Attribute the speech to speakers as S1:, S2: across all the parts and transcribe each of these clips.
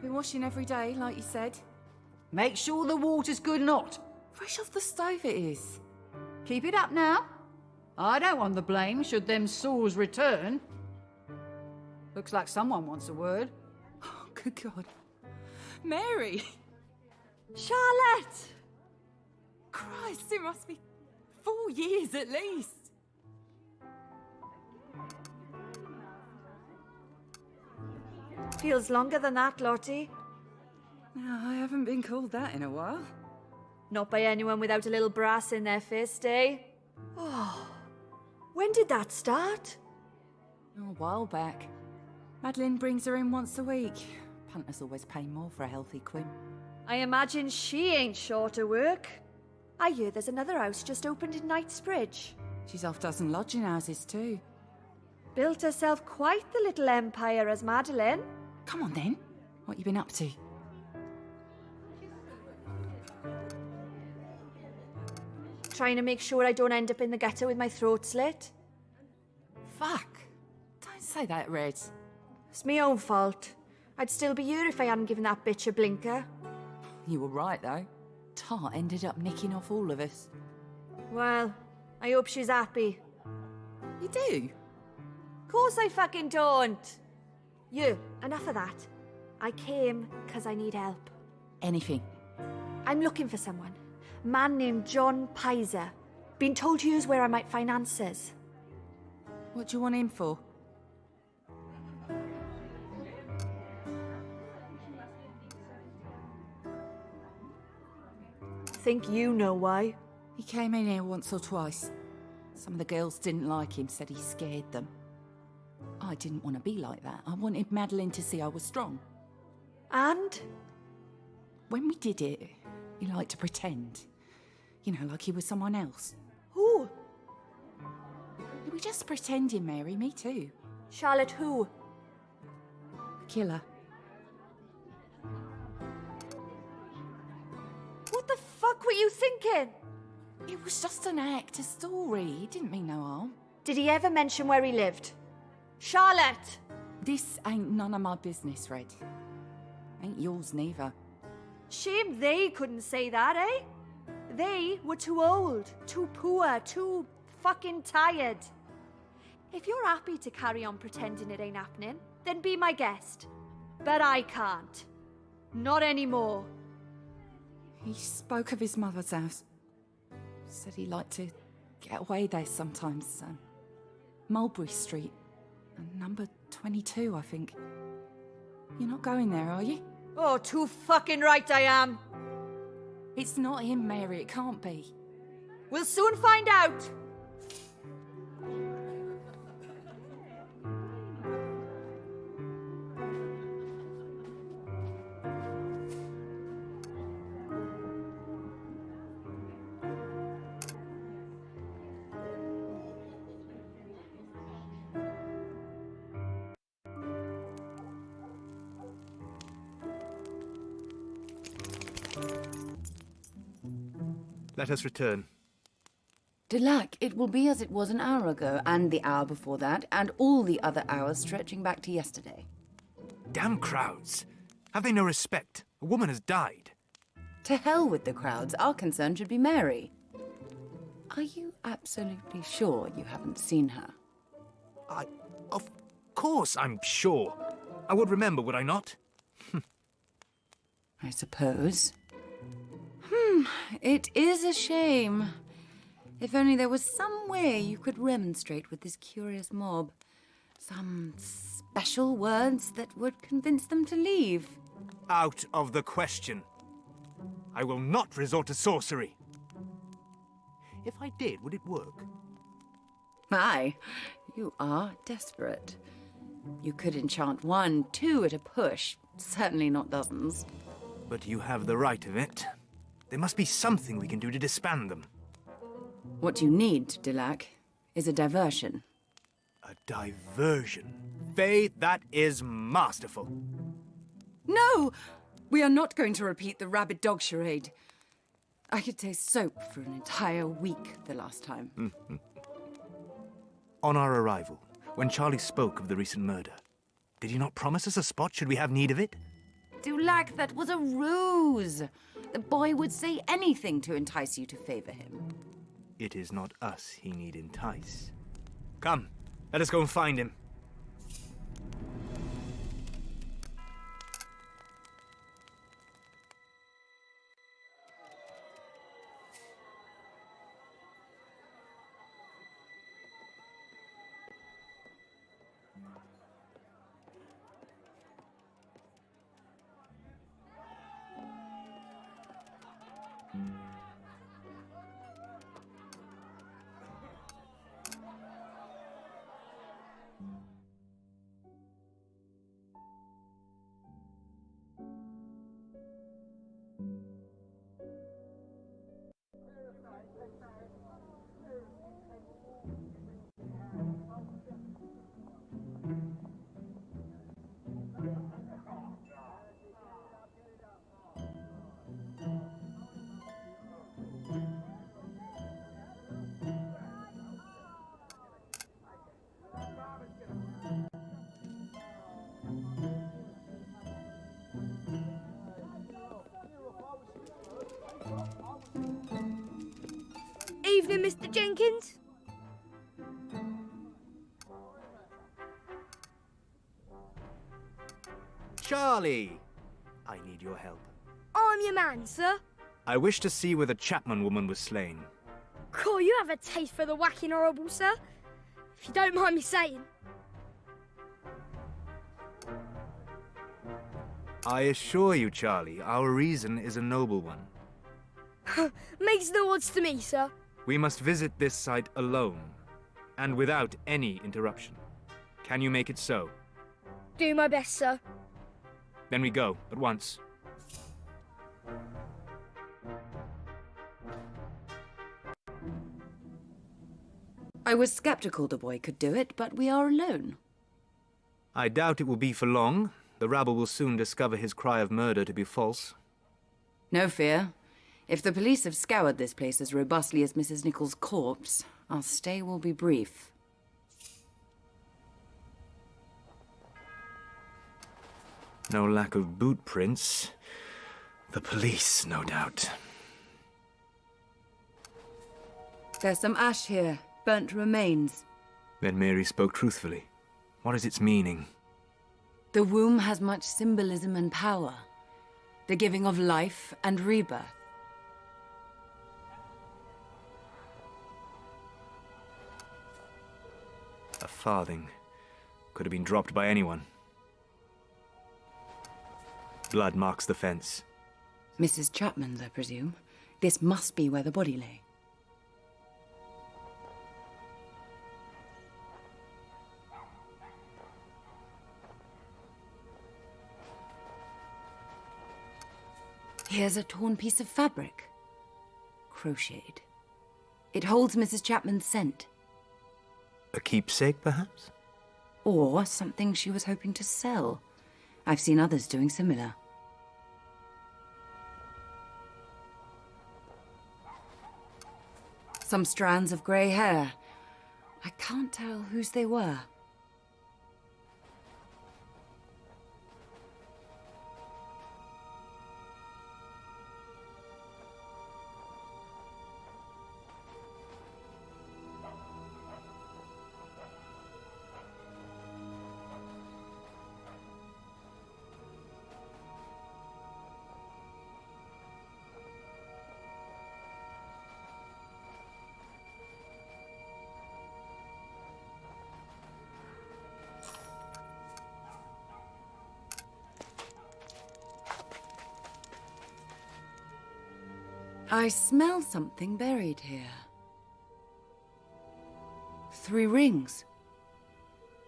S1: Been washing every day, like you said.
S2: Make sure the water's good and hot.
S1: Fresh off the stove it is.
S2: Keep it up now. I don't want the blame should them sores return. Looks like someone wants a word.
S1: Oh, good God. Mary!
S3: Charlotte!
S1: Christ, it must be 4 years at least.
S3: Feels longer than that, Lottie.
S1: No, I haven't been called that in a while.
S3: Not by anyone without a little brass in their fist, eh? Oh, when did that start?
S1: Oh, a while back. Madeline brings her in once a week. Punters always pay more for a healthy quim.
S3: I imagine she ain't short of work. I hear there's another house just opened in Knightsbridge.
S1: She's half dozen lodging houses too.
S3: Built herself quite the little empire as Madeline.
S1: Come on then. What you been up to?
S3: Trying to make sure I don't end up in the ghetto with my throat slit.
S1: Fuck. Don't say that, Red.
S3: It's my own fault. I'd still be here if I hadn't given that bitch a blinker.
S1: You were right, though. Tart ended up nicking off all of us.
S3: Well, I hope she's happy.
S1: You do?
S3: Course I fucking don't. You, enough of that. I came because I need help.
S1: Anything.
S3: I'm looking for someone. Man named John Pizer. Been told to use where I might find answers.
S1: What do you want him for?
S3: Think you know why.
S1: He came in here once or twice. Some of the girls didn't like him, said he scared them. I didn't want to be like that. I wanted Madeline to see I was strong.
S3: And?
S1: When we did it, he liked to pretend. You know, like he was someone else.
S3: Who?
S1: We were just pretending, Mary. Me too.
S3: Charlotte who?
S1: The killer.
S3: What the fuck were you thinking?
S1: It was just an act, a story. He didn't mean no harm.
S3: Did he ever mention where he lived? Charlotte!
S1: This ain't none of my business, Red. Ain't yours neither.
S3: Shame they couldn't say that, eh? They were too old, too poor, too fucking tired. If you're happy to carry on pretending it ain't happening, then be my guest. But I can't. Not anymore.
S1: He spoke of his mother's house. Said he liked to get away there sometimes. Mulberry Street. Number 22, I think. You're not going there, are you?
S3: Oh, too fucking right I am.
S1: It's not him, Mary. It can't be.
S3: We'll soon find out.
S4: Let us return.
S5: De Lac, it will be as it was an hour ago, and the hour before that, and all the other hours stretching back to yesterday.
S4: Damn crowds. Have they no respect? A woman has died.
S5: To hell with the crowds. Our concern should be Mary. Are you absolutely sure you haven't seen her?
S4: Of course I'm sure. I would remember, would I not?
S5: I suppose. It is a shame. If only there was some way you could remonstrate with this curious mob. Some special words that would convince them to leave.
S4: Out of the question. I will not resort to sorcery. If I did, would it work?
S5: Aye, you are desperate. You could enchant 1, 2 at a push. Certainly not dozens.
S4: But you have the right of it. There must be something we can do to disband them.
S5: What you need, De Lac, is a diversion.
S4: A diversion? Fey, that is masterful.
S5: No! We are not going to repeat the rabid dog charade. I could taste soap for an entire week the last time.
S4: On our arrival, when Charlie spoke of the recent murder, did he not promise us a spot should we have need of it?
S5: Dulac, that was a ruse. The boy would say anything to entice you to favor him.
S4: It is not us he need entice. Come, let us go and find him.
S6: Evening, Mr. Jenkins.
S4: Charlie! I need your help.
S6: I'm your man, sir.
S4: I wish to see where the Chapman woman was slain.
S6: Cool, you have a taste for the whacking horrible, sir. If you don't mind me saying.
S4: I assure you, Charlie, our reason is a noble one.
S6: Makes no odds to me, sir.
S4: We must visit this site alone, and without any interruption. Can you make it so?
S6: Do my best, sir.
S4: Then we go, at once.
S5: I was skeptical the boy could do it, but we are alone.
S4: I doubt it will be for long. The rabble will soon discover his cry of murder to be false.
S5: No fear. If the police have scoured this place as robustly as Mrs. Nichols' corpse, our stay will be brief.
S4: No lack of boot prints. The police, no doubt.
S5: There's some ash here, burnt remains.
S4: Then Mary spoke truthfully. What is its meaning?
S5: The womb has much symbolism and power. The giving of life and rebirth.
S4: A farthing. Could have been dropped by anyone. Blood marks the fence.
S5: Mrs. Chapman's, I presume. This must be where the body lay. Here's a torn piece of fabric. Crocheted. It holds Mrs. Chapman's scent.
S4: A keepsake, perhaps?
S5: Or something she was hoping to sell. I've seen others doing similar. Some strands of grey hair. I can't tell whose they were. I smell something buried here. 3 rings.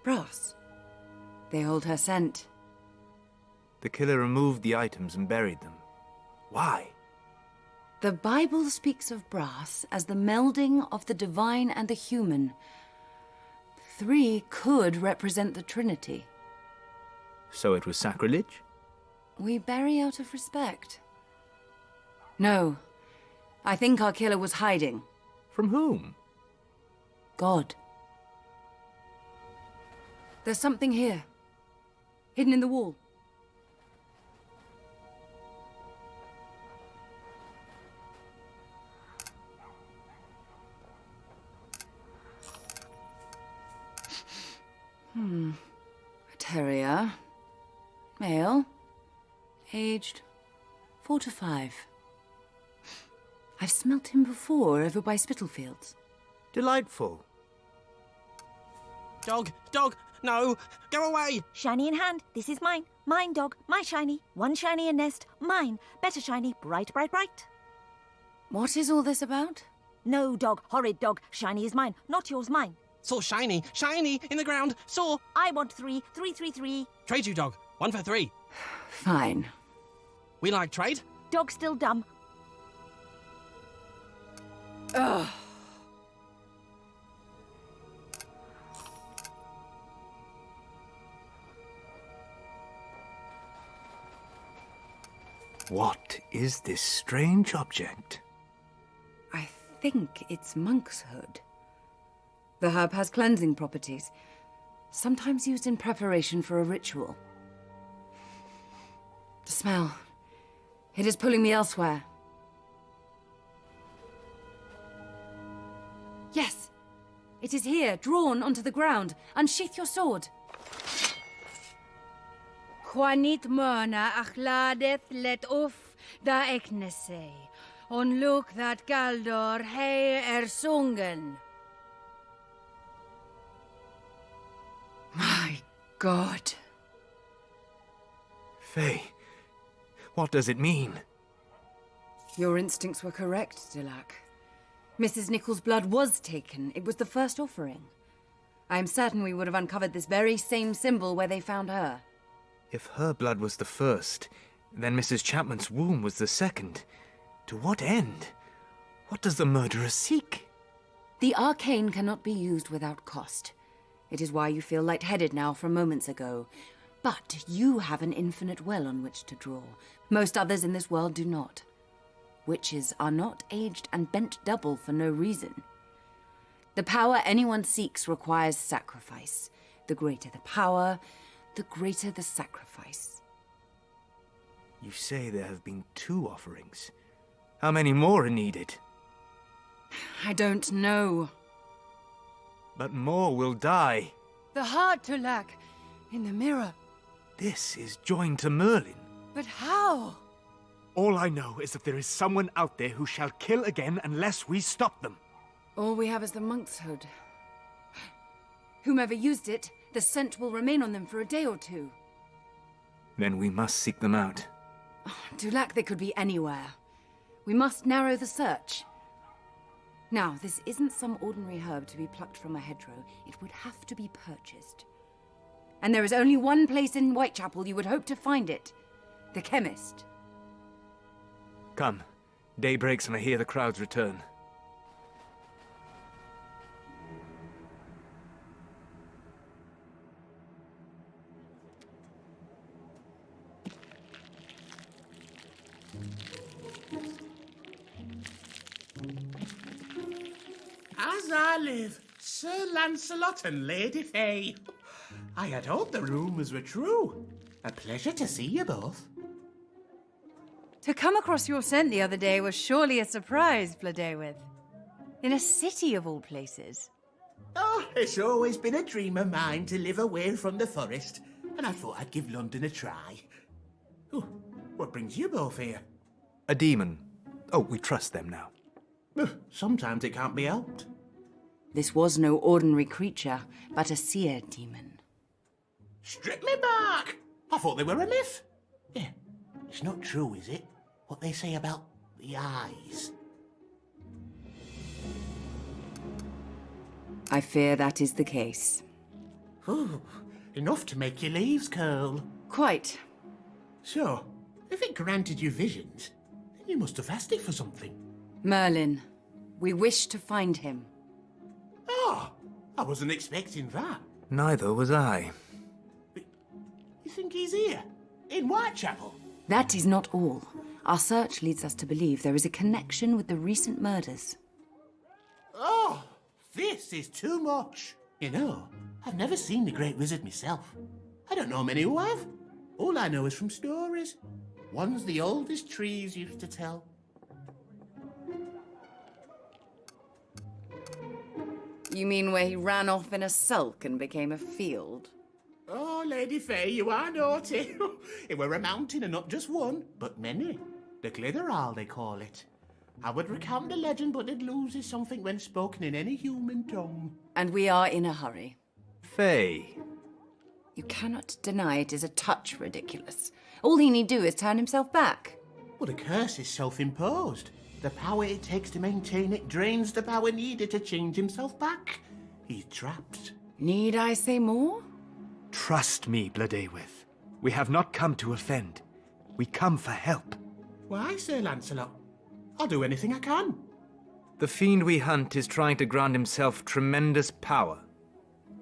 S5: Brass. They hold her scent.
S4: The killer removed the items and buried them. Why?
S5: The Bible speaks of brass as the melding of the divine and the human. 3 could represent the Trinity.
S4: So it was sacrilege?
S5: We bury out of respect. No. I think our killer was hiding.
S4: From whom?
S5: God. There's something here. Hidden in the wall. A terrier. Male. Aged 4 to 5. I've smelt him before over by Spitalfields.
S4: Delightful.
S7: Dog, no, go away!
S8: Shiny in hand, this is mine. Mine, dog, my shiny. One shiny in nest, mine. Better shiny, bright, bright, bright.
S5: What is all this about?
S8: No, dog, horrid dog. Shiny is mine, not yours, mine.
S7: Saw shiny in the ground, saw!
S8: I want 3, 3, 3, 3.
S7: Trade you, dog. 1 for 3.
S5: Fine.
S7: We like trade.
S8: Dog still dumb.
S5: Ugh.
S4: What is this strange object?
S5: I think it's monk's hood. The herb has cleansing properties, sometimes used in preparation for a ritual. The smell. It is pulling me elsewhere. Yes, it is here, drawn onto the ground. Unsheath your sword.
S2: Juanit Myrna achladet let off da eknese. On look that Galdor hei sungen.
S5: My God.
S4: Fey, what does it mean?
S5: Your instincts were correct, Dulac. Mrs. Nichols' blood was taken. It was the first offering. I am certain we would have uncovered this very same symbol where they found her.
S4: If her blood was the first, then Mrs. Chapman's womb was the second. To what end? What does the murderer seek?
S5: The arcane cannot be used without cost. It is why you feel lightheaded now from moments ago. But you have an infinite well on which to draw. Most others in this world do not. Witches are not aged and bent double for no reason. The power anyone seeks requires sacrifice. The greater the power, the greater the sacrifice.
S4: You say there have been 2 offerings. How many more are needed?
S5: I don't know.
S4: But more will die.
S2: The heart to lack in the mirror.
S4: This is joined to Merlin.
S2: But how?
S4: All I know is that there is someone out there who shall kill again unless we stop them.
S5: All we have is the monk's hood. Whomever used it, the scent will remain on them for a day or 2.
S4: Then we must seek them out.
S5: Dulac, they could be anywhere. We must narrow the search. Now, this isn't some ordinary herb to be plucked from a hedgerow. It would have to be purchased. And there is only one place in Whitechapel you would hope to find it. The chemist.
S4: Come. Day breaks and I hear the crowds return.
S9: As I live, Sir Lancelot and Lady Fey. I had hoped the rumours were true. A pleasure to see you both.
S2: To come across your scent the other day was surely a surprise, Bladewith. In a city of all places.
S9: Oh, it's always been a dream of mine to live away from the forest, and I thought I'd give London a try. Oh, what brings you both here?
S4: A demon. Oh, we trust them now.
S9: Sometimes it can't be helped.
S5: This was no ordinary creature, but a seer demon.
S9: Strip me back! I thought they were a myth. Yeah, it's not true, is it? What they say about the eyes.
S5: I fear that is the case.
S9: Ooh, enough to make your leaves curl.
S5: Quite.
S9: So, if it granted you visions, then you must have asked it for something.
S5: Merlin, we wish to find him.
S9: Oh, I wasn't expecting that.
S4: Neither was I.
S9: You think he's here? In Whitechapel?
S5: That is not all. Our search leads us to believe there is a connection with the recent murders.
S9: Oh, this is too much. You know, I've never seen the Great Wizard myself. I don't know many who have. All I know is from stories. Ones the oldest trees used to tell.
S5: You mean where he ran off in a sulk and became a field?
S9: Oh, Lady Fey, you are naughty. It were a mountain, and not just one, but many. The Glitherall, they call it. I would recount the legend, but it loses something when spoken in any human tongue.
S5: And we are in a hurry.
S4: Fey.
S5: You cannot deny it is a touch ridiculous. All he need do is turn himself back.
S9: Well, the curse is self-imposed. The power it takes to maintain it drains the power needed to change himself back. He's trapped.
S5: Need I say more?
S4: Trust me, Blodeuwedd. We have not come to offend. We come for help.
S9: Why, Sir Lancelot? I'll do anything I can.
S4: The fiend we hunt is trying to grant himself tremendous power.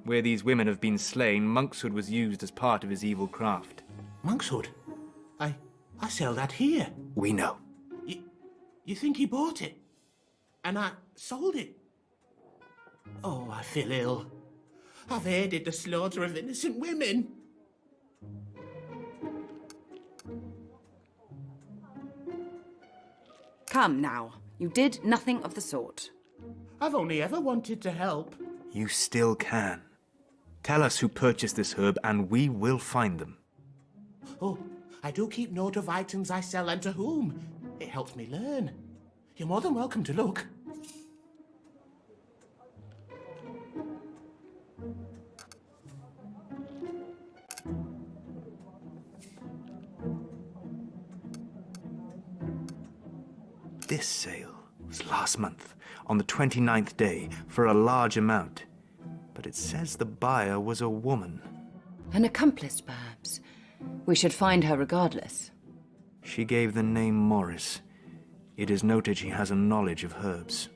S4: Where these women have been slain, monkshood was used as part of his evil craft.
S9: Monkshood? I sell that here.
S4: We know.
S9: You think he bought it? And I sold it? Oh, I feel ill. I've aided the slaughter of innocent women.
S5: Come now. You did nothing of the sort.
S9: I've only ever wanted to help.
S4: You still can. Tell us who purchased this herb and we will find them.
S9: Oh, I do keep note of items I sell and to whom. It helps me learn. You're more than welcome to look.
S4: This sale was last month, on the 29th day, for a large amount. But it says the buyer was a woman.
S5: An accomplice, perhaps. We should find her regardless.
S4: She gave the name Morris. It is noted she has a knowledge of herbs.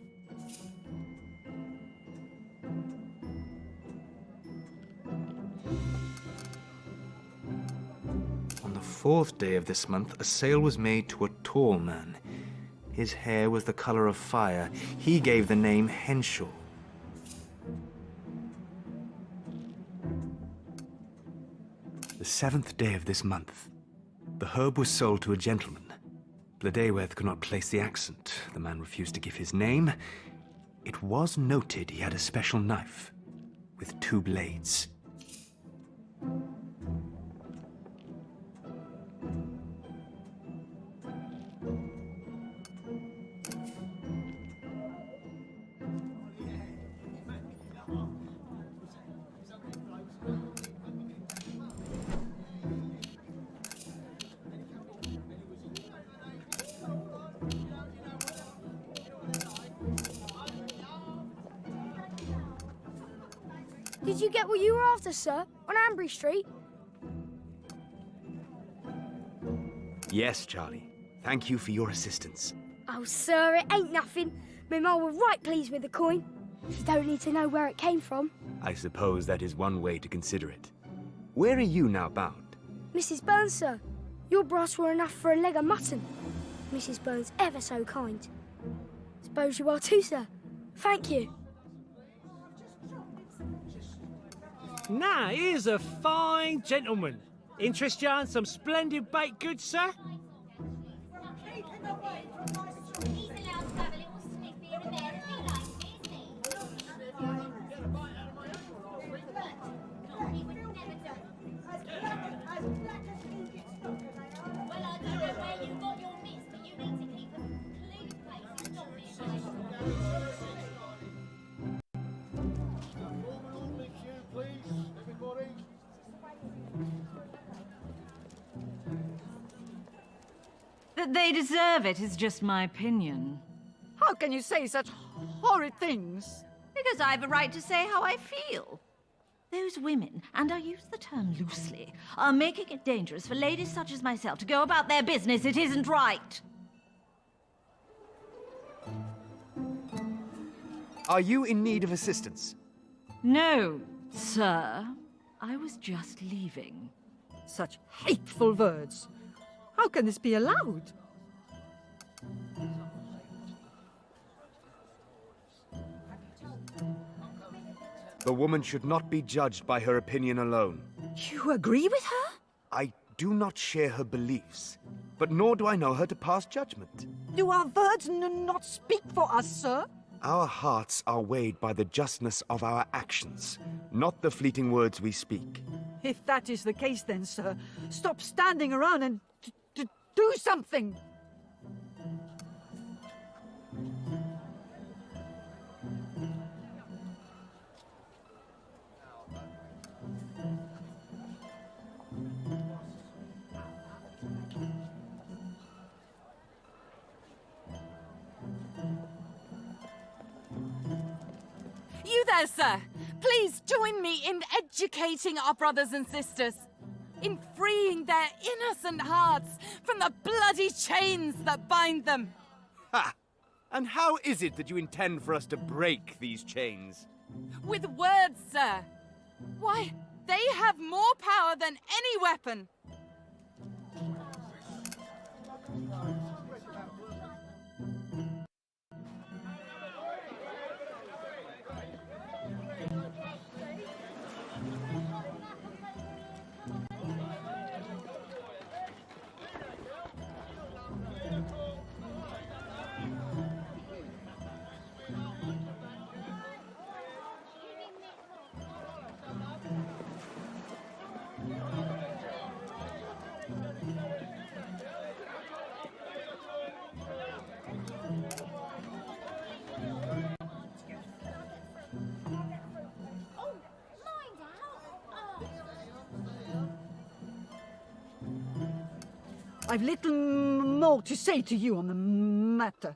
S4: On the 4th day of this month, a sale was made to a tall man. His hair was the color of fire. He gave the name Henshaw. The 7th day of this month, the herb was sold to a gentleman. Blodeuwedd could not place the accent. The man refused to give his name. It was noted he had a special knife with 2 blades.
S6: Did you get what you were after, sir? On Ambry Street?
S4: Yes, Charlie. Thank you for your assistance.
S6: Oh, sir, it ain't nothing. My ma were right pleased with the coin. You don't need to know where it came from.
S4: I suppose that is one way to consider it. Where are you now bound?
S6: Mrs. Burns, sir. Your brass were enough for a leg of mutton. Mrs. Burns ever so kind. Suppose you are too, sir. Thank you.
S10: Now, here's a fine gentleman. Interest you in some splendid baked goods, sir?
S11: That they deserve it is just my opinion.
S2: How can you say such horrid things?
S8: Because I've a right to say how I feel. Those women, and I use the term loosely, are making it dangerous for ladies such as myself to go about their business. It isn't right.
S4: Are you in need of assistance?
S11: No, sir. I was just leaving.
S2: Such hateful words. How can this be allowed?
S4: The woman should not be judged by her opinion alone.
S2: You agree with her?
S4: I do not share her beliefs, but nor do I know her to pass judgment.
S2: Do our words not speak for us, sir?
S4: Our hearts are weighed by the justness of our actions, not the fleeting words we speak.
S2: If that is the case then, sir, stop standing around and do something!
S1: You there, sir! Please join me in educating our brothers and sisters, in freeing their innocent hearts from the bloody chains that bind them.
S4: Ha! And how is it that you intend for us to break these chains?
S1: With words, sir. Why, they have more power than any weapon.
S2: I've little more to say to you on the matter.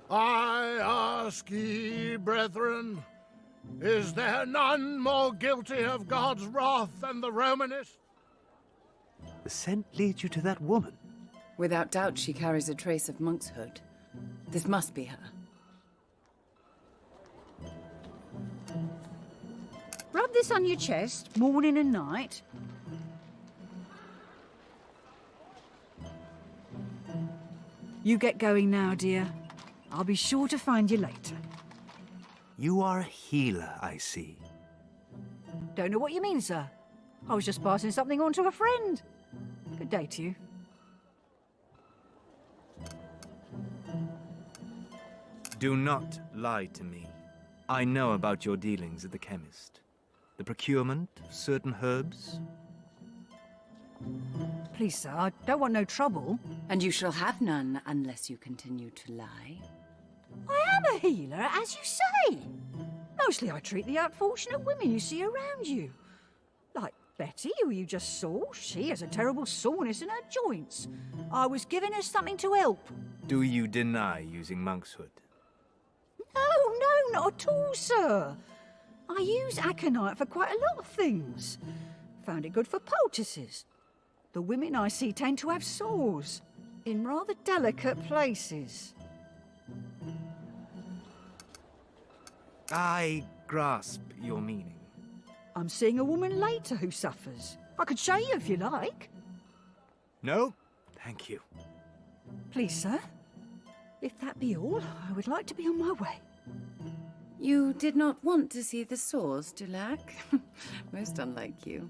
S12: I ask ye, brethren, is there none more guilty of God's wrath than the Romanist?
S4: The scent leads you to that woman.
S5: Without doubt, she carries a trace of monkshood. This must be her.
S2: Rub this on your chest, morning and night. You get going now, dear. I'll be sure to find you later.
S4: You are a healer, I see.
S2: Don't know what you mean, sir. I was just passing something on to a friend. Good day to you.
S4: Do not lie to me. I know about your dealings at the chemist. The procurement of certain herbs.
S2: Please, sir, I don't want no trouble.
S5: And you shall have none unless you continue to lie.
S2: I am a healer, as you say. Mostly I treat the unfortunate women you see around you. Like Betty, who you just saw. She has a terrible soreness in her joints. I was giving her something to help.
S4: Do you deny using monkshood?
S2: No, not at all, sir. I use aconite for quite a lot of things. Found it good for poultices. The women I see tend to have sores in rather delicate places.
S4: I grasp your meaning.
S2: I'm seeing a woman later who suffers. I could show you if you like.
S4: No, thank you.
S2: Please, sir. If that be all, I would like to be on my way.
S5: You did not want to see the sores, Lac? Most unlike you.